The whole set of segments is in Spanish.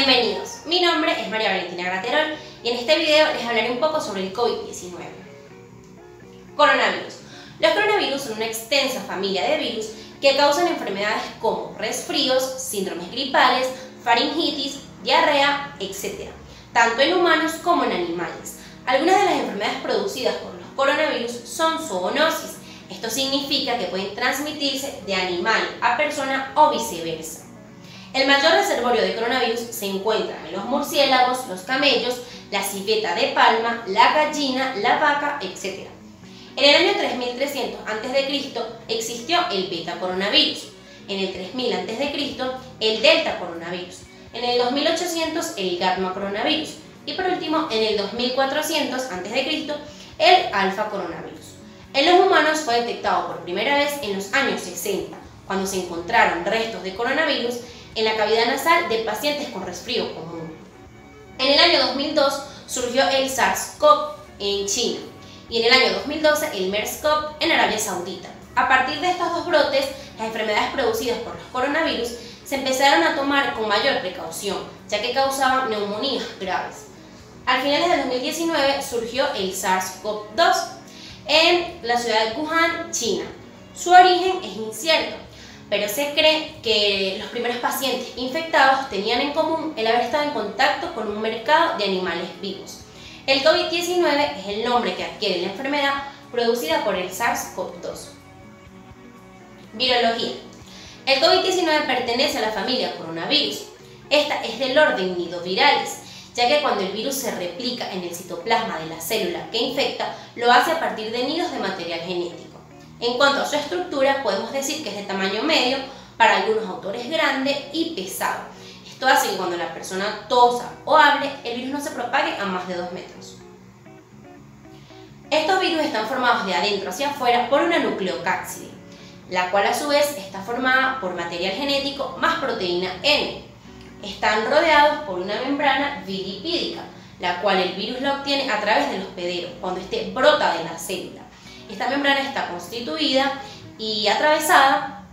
Bienvenidos, mi nombre es María Valentina Graterol y en este video les hablaré un poco sobre el COVID-19. Coronavirus. Los coronavirus son una extensa familia de virus que causan enfermedades como resfríos, síndromes gripales, faringitis, diarrea, etc., tanto en humanos como en animales. Algunas de las enfermedades producidas por los coronavirus son zoonosis. Esto significa que pueden transmitirse de animal a persona o viceversa. El mayor reservorio de coronavirus se encuentra en los murciélagos, los camellos, la civeta de palma, la gallina, la vaca, etc. En el año 3300 a.C. existió el beta coronavirus, en el 3000 a.C. el delta coronavirus, en el 2800 el gamma coronavirus y por último en el 2400 a.C. el alfa coronavirus. En los humanos fue detectado por primera vez en los años 60, cuando se encontraron restos de coronavirus en la cavidad nasal de pacientes con resfrío común. En el año 2002 surgió el SARS-CoV en China y en el año 2012 el MERS-CoV en Arabia Saudita. A partir de estos dos brotes, las enfermedades producidas por los coronavirus se empezaron a tomar con mayor precaución, ya que causaban neumonías graves. Al finales del 2019 surgió el SARS-CoV-2 en la ciudad de Wuhan, China. Su origen es incierto, pero se cree que los primeros pacientes infectados tenían en común el haber estado en contacto con un mercado de animales vivos. El COVID-19 es el nombre que adquiere la enfermedad producida por el SARS-CoV-2. Virología. El COVID-19 pertenece a la familia coronavirus. Esta es del orden nidovirales, ya que cuando el virus se replica en el citoplasma de la célula que infecta, lo hace a partir de nidos de material genético. En cuanto a su estructura, podemos decir que es de tamaño medio, para algunos autores grande y pesado. Esto hace que cuando la persona tosa o hable, el virus no se propague a más de 2 metros. Estos virus están formados de adentro hacia afuera por una nucleocápside, la cual a su vez está formada por material genético más proteína N. Están rodeados por una membrana vilipídica, la cual el virus la obtiene a través del hospedero, cuando éste brota de la célula. Esta membrana está constituida y atravesada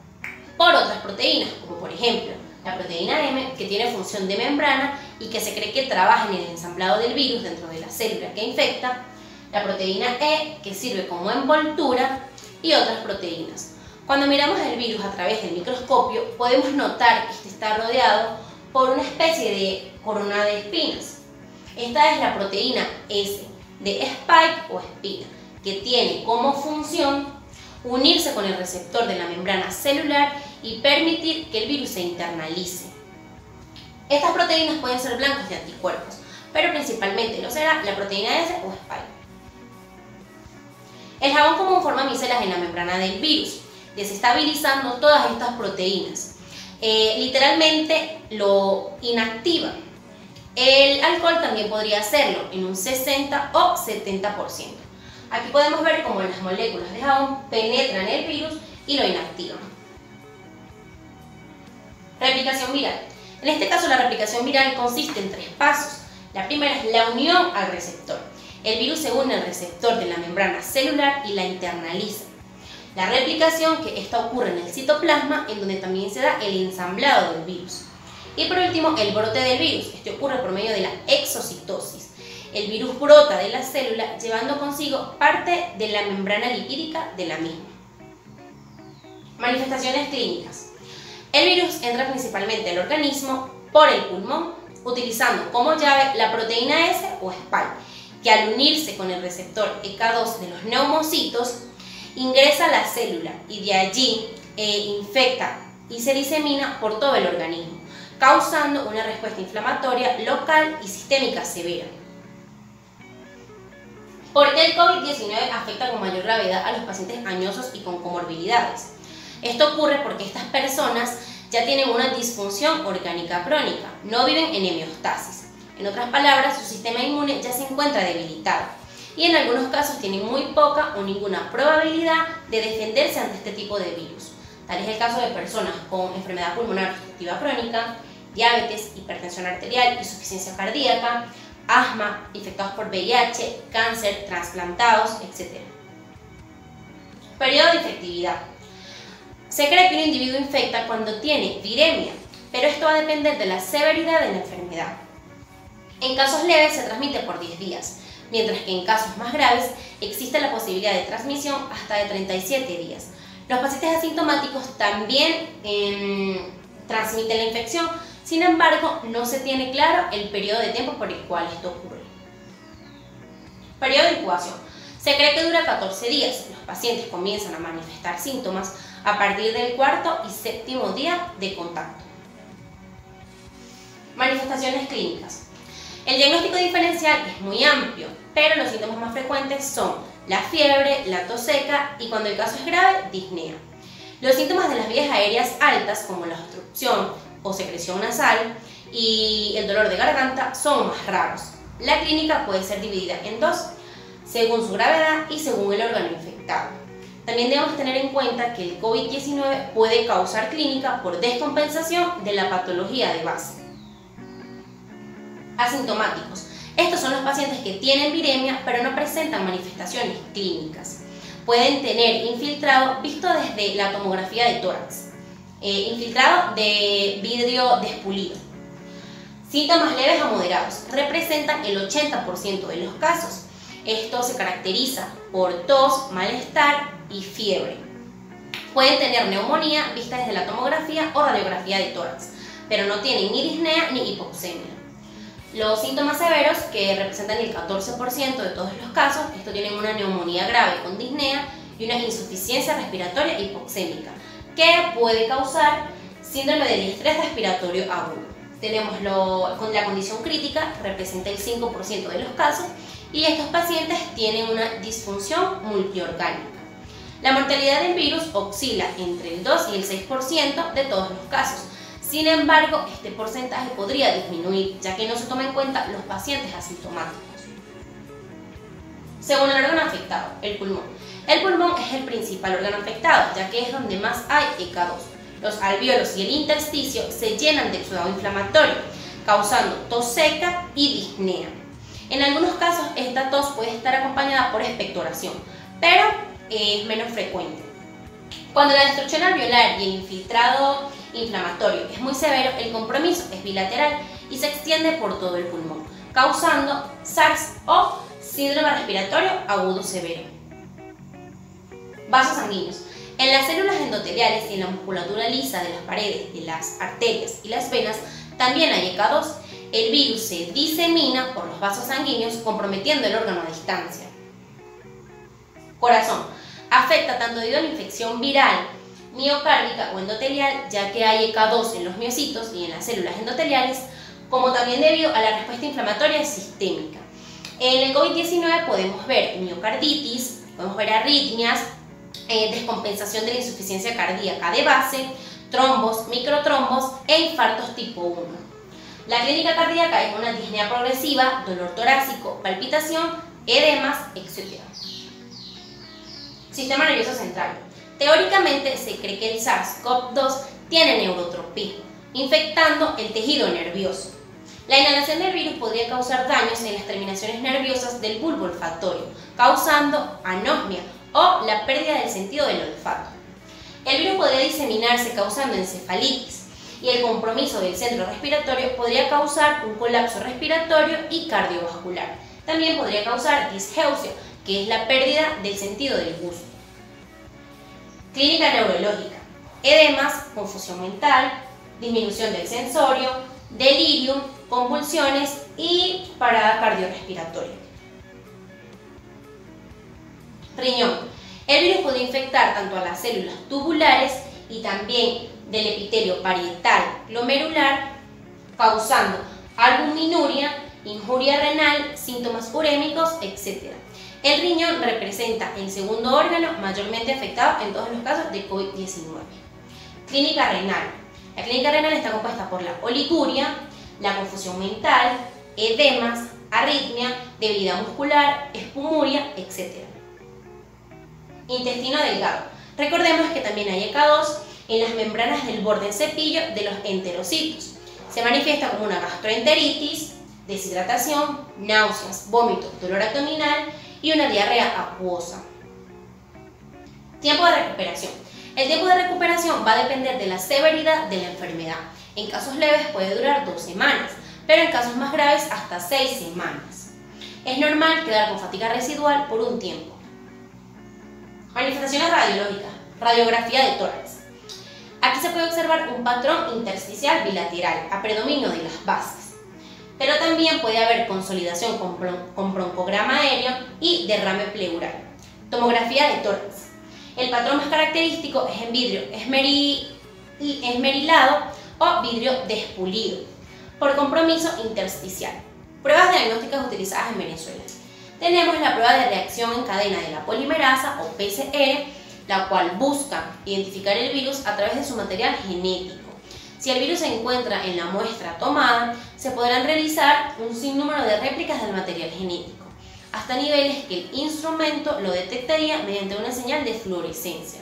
por otras proteínas, como por ejemplo la proteína M, que tiene función de membrana y que se cree que trabaja en el ensamblado del virus dentro de la célula que infecta, la proteína E, que sirve como envoltura, y otras proteínas. Cuando miramos el virus a través del microscopio, podemos notar que este está rodeado por una especie de corona de espinas. Esta es la proteína S, de spike o espina, que tiene como función unirse con el receptor de la membrana celular y permitir que el virus se internalice. Estas proteínas pueden ser blancos de anticuerpos, pero principalmente lo será la proteína S o spike. El jabón común forma micelas en la membrana del virus, desestabilizando todas estas proteínas. Literalmente lo inactiva. El alcohol también podría hacerlo en un 60 o 70%. Aquí podemos ver cómo las moléculas de jabón penetran el virus y lo inactivan. Replicación viral. En este caso la replicación viral consiste en 3 pasos. La primera es la unión al receptor. El virus se une al receptor de la membrana celular y la internaliza. La replicación, que esta ocurre en el citoplasma, en donde también se da el ensamblado del virus. Y por último, el brote del virus. Este ocurre por medio de la exocitosis. El virus brota de la célula llevando consigo parte de la membrana lipídica de la misma. Manifestaciones clínicas. El virus entra principalmente al organismo por el pulmón, utilizando como llave la proteína S o spike, que al unirse con el receptor EK2 de los neumocitos, ingresa a la célula y de allí infecta y se disemina por todo el organismo, causando una respuesta inflamatoria local y sistémica severa. ¿Por qué el COVID-19 afecta con mayor gravedad a los pacientes añosos y con comorbilidades? Esto ocurre porque estas personas ya tienen una disfunción orgánica crónica, no viven en homeostasis. En otras palabras, su sistema inmune ya se encuentra debilitado y en algunos casos tienen muy poca o ninguna probabilidad de defenderse ante este tipo de virus. Tal es el caso de personas con enfermedad pulmonar obstructiva crónica, diabetes, hipertensión arterial, insuficiencia cardíaca, asma, infectados por VIH, cáncer, trasplantados, etc. Periodo de infectividad. Se cree que un individuo infecta cuando tiene viremia, pero esto va a depender de la severidad de la enfermedad. En casos leves se transmite por 10 días, mientras que en casos más graves existe la posibilidad de transmisión hasta de 37 días. Los pacientes asintomáticos también transmiten la infección, sin embargo, no se tiene claro el periodo de tiempo por el cual esto ocurre. Periodo de incubación. Se cree que dura 14 días. Los pacientes comienzan a manifestar síntomas a partir del cuarto y séptimo día de contacto. Manifestaciones clínicas. El diagnóstico diferencial es muy amplio, pero los síntomas más frecuentes son la fiebre, la tos seca y, cuando el caso es grave, disnea. Los síntomas de las vías aéreas altas, como la obstrucción o secreción nasal y el dolor de garganta, son más raros. La clínica puede ser dividida en dos, según su gravedad y según el órgano infectado. También debemos tener en cuenta que el COVID-19 puede causar clínica por descompensación de la patología de base. Asintomáticos. Estos son los pacientes que tienen viremia pero no presentan manifestaciones clínicas. Pueden tener infiltrado visto desde la tomografía de tórax, infiltrado de vidrio despulido. Síntomas leves a moderados representan el 80% de los casos. Esto se caracteriza por tos, malestar y fiebre. Pueden tener neumonía vista desde la tomografía o radiografía de tórax, pero no tienen ni disnea ni hipoxemia. Los síntomas severos, que representan el 14% de todos los casos, estos tienen una neumonía grave con disnea y una insuficiencia respiratoria hipoxémica, que puede causar síndrome de estrés respiratorio agudo. Tenemos con la condición crítica, representa el 5% de los casos, y estos pacientes tienen una disfunción multiorgánica. La mortalidad del virus oscila entre el 2 y el 6% de todos los casos. Sin embargo, este porcentaje podría disminuir, ya que no se toman en cuenta los pacientes asintomáticos. Según el órgano afectado, el pulmón. El pulmón es el principal órgano afectado, ya que es donde más hay ECA2. Los alvéolos y el intersticio se llenan de exudado inflamatorio, causando tos seca y disnea. En algunos casos, esta tos puede estar acompañada por expectoración, pero es menos frecuente. Cuando la destrucción alveolar y el infiltrado inflamatorio es muy severo, el compromiso es bilateral y se extiende por todo el pulmón, causando SARS o síndrome respiratorio agudo severo. Vasos sanguíneos. En las células endoteliales y en la musculatura lisa de las paredes de las arterias y las venas también hay ECA2. El virus se disemina por los vasos sanguíneos, comprometiendo el órgano a distancia. Corazón. Afecta tanto debido a la infección viral, miocárdica o endotelial, ya que hay ECA2 en los miocitos y en las células endoteliales, como también debido a la respuesta inflamatoria sistémica. En el COVID-19 podemos ver miocarditis, podemos ver arritmias, descompensación de la insuficiencia cardíaca de base, trombos, microtrombos e infartos tipo 1. La clínica cardíaca es una disnea progresiva, dolor torácico, palpitación, edemas, etc. Sistema nervioso central. Teóricamente se cree que el SARS-CoV-2 tiene neurotropismo, infectando el tejido nervioso. La inhalación del virus podría causar daños en las terminaciones nerviosas del bulbo olfatorio, causando anosmia o la pérdida del sentido del olfato. El virus podría diseminarse causando encefalitis, y el compromiso del centro respiratorio podría causar un colapso respiratorio y cardiovascular. También podría causar disgeusia, que es la pérdida del sentido del gusto. Clínica neurológica. Edemas, confusión mental, disminución del sensorio, delirium, convulsiones y parada cardiorrespiratoria. Riñón. El virus puede infectar tanto a las células tubulares y también del epitelio parietal glomerular, causando albuminuria, injuria renal, síntomas urémicos, etc. El riñón representa el segundo órgano mayormente afectado en todos los casos de COVID-19. Clínica renal. La clínica renal está compuesta por la oliguria, la confusión mental, edemas, arritmia, debilidad muscular, espumuria, etc. Intestino delgado. Recordemos que también hay ECA2 en las membranas del borde cepillo de los enterocitos. Se manifiesta como una gastroenteritis, deshidratación, náuseas, vómitos, dolor abdominal y una diarrea acuosa. Tiempo de recuperación. El tiempo de recuperación va a depender de la severidad de la enfermedad. En casos leves puede durar 2 semanas, pero en casos más graves hasta 6 semanas. Es normal quedar con fatiga residual por un tiempo. Manifestaciones radiológicas. Radiografía de tórax. Aquí se puede observar un patrón intersticial bilateral a predominio de las bases, pero también puede haber consolidación con broncograma aéreo y derrame pleural. Tomografía de tórax. El patrón más característico es en vidrio esmerilado o vidrio despulido, por compromiso intersticial. Pruebas diagnósticas utilizadas en Venezuela. Tenemos la prueba de reacción en cadena de la polimerasa o PCR, la cual busca identificar el virus a través de su material genético. Si el virus se encuentra en la muestra tomada, se podrán realizar un sinnúmero de réplicas del material genético, hasta niveles que el instrumento lo detectaría mediante una señal de fluorescencia.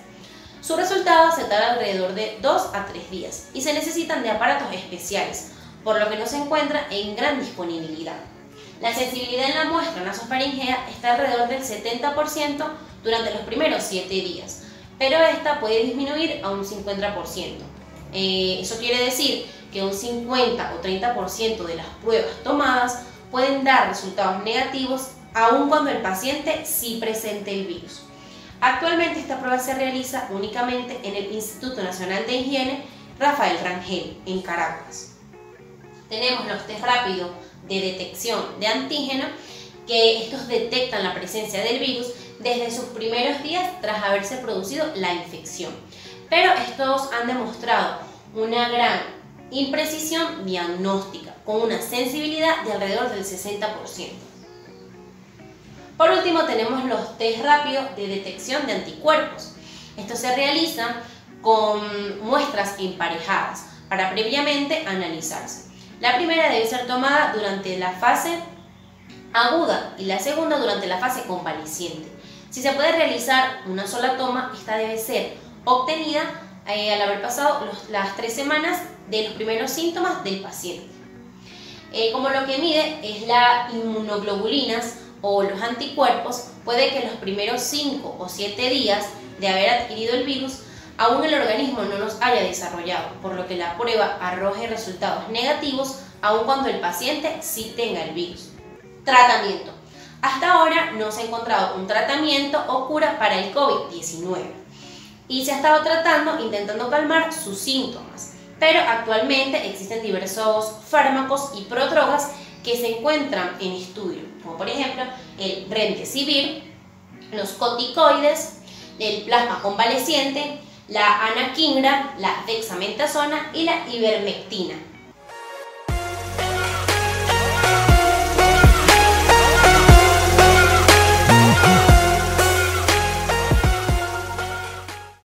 Su resultado se tarda alrededor de 2 a 3 días y se necesitan de aparatos especiales, por lo que no se encuentra en gran disponibilidad. La sensibilidad en la muestra nasofaringea está alrededor del 70% durante los primeros 7 días, pero esta puede disminuir a un 50%. Eso quiere decir que un 50 o 30% de las pruebas tomadas pueden dar resultados negativos aun cuando el paciente sí presente el virus. Actualmente esta prueba se realiza únicamente en el Instituto Nacional de Higiene Rafael Rangel, en Caracas. Tenemos los test rápidos de detección de antígeno, que estos detectan la presencia del virus desde sus primeros días tras haberse producido la infección, pero estos han demostrado una gran imprecisión diagnóstica con una sensibilidad de alrededor del 60%. Por último, tenemos los test rápidos de detección de anticuerpos. Estos se realizan con muestras emparejadas para previamente analizarse. La primera debe ser tomada durante la fase aguda y la segunda durante la fase convaleciente. Si se puede realizar una sola toma, esta debe ser obtenida al haber pasado las 3 semanas de los primeros síntomas del paciente. Como lo que mide es la inmunoglobulinas o los anticuerpos, puede que los primeros 5 o 7 días de haber adquirido el virus aún el organismo no los haya desarrollado, por lo que la prueba arroje resultados negativos aun cuando el paciente sí tenga el virus. Tratamiento. Hasta ahora no se ha encontrado un tratamiento o cura para el COVID-19 y se ha estado tratando intentando calmar sus síntomas, pero actualmente existen diversos fármacos y prodrogas que se encuentran en estudio, como por ejemplo el remdesivir, los corticoides, el plasma convaleciente, la anakinra, la dexametasona y la ivermectina.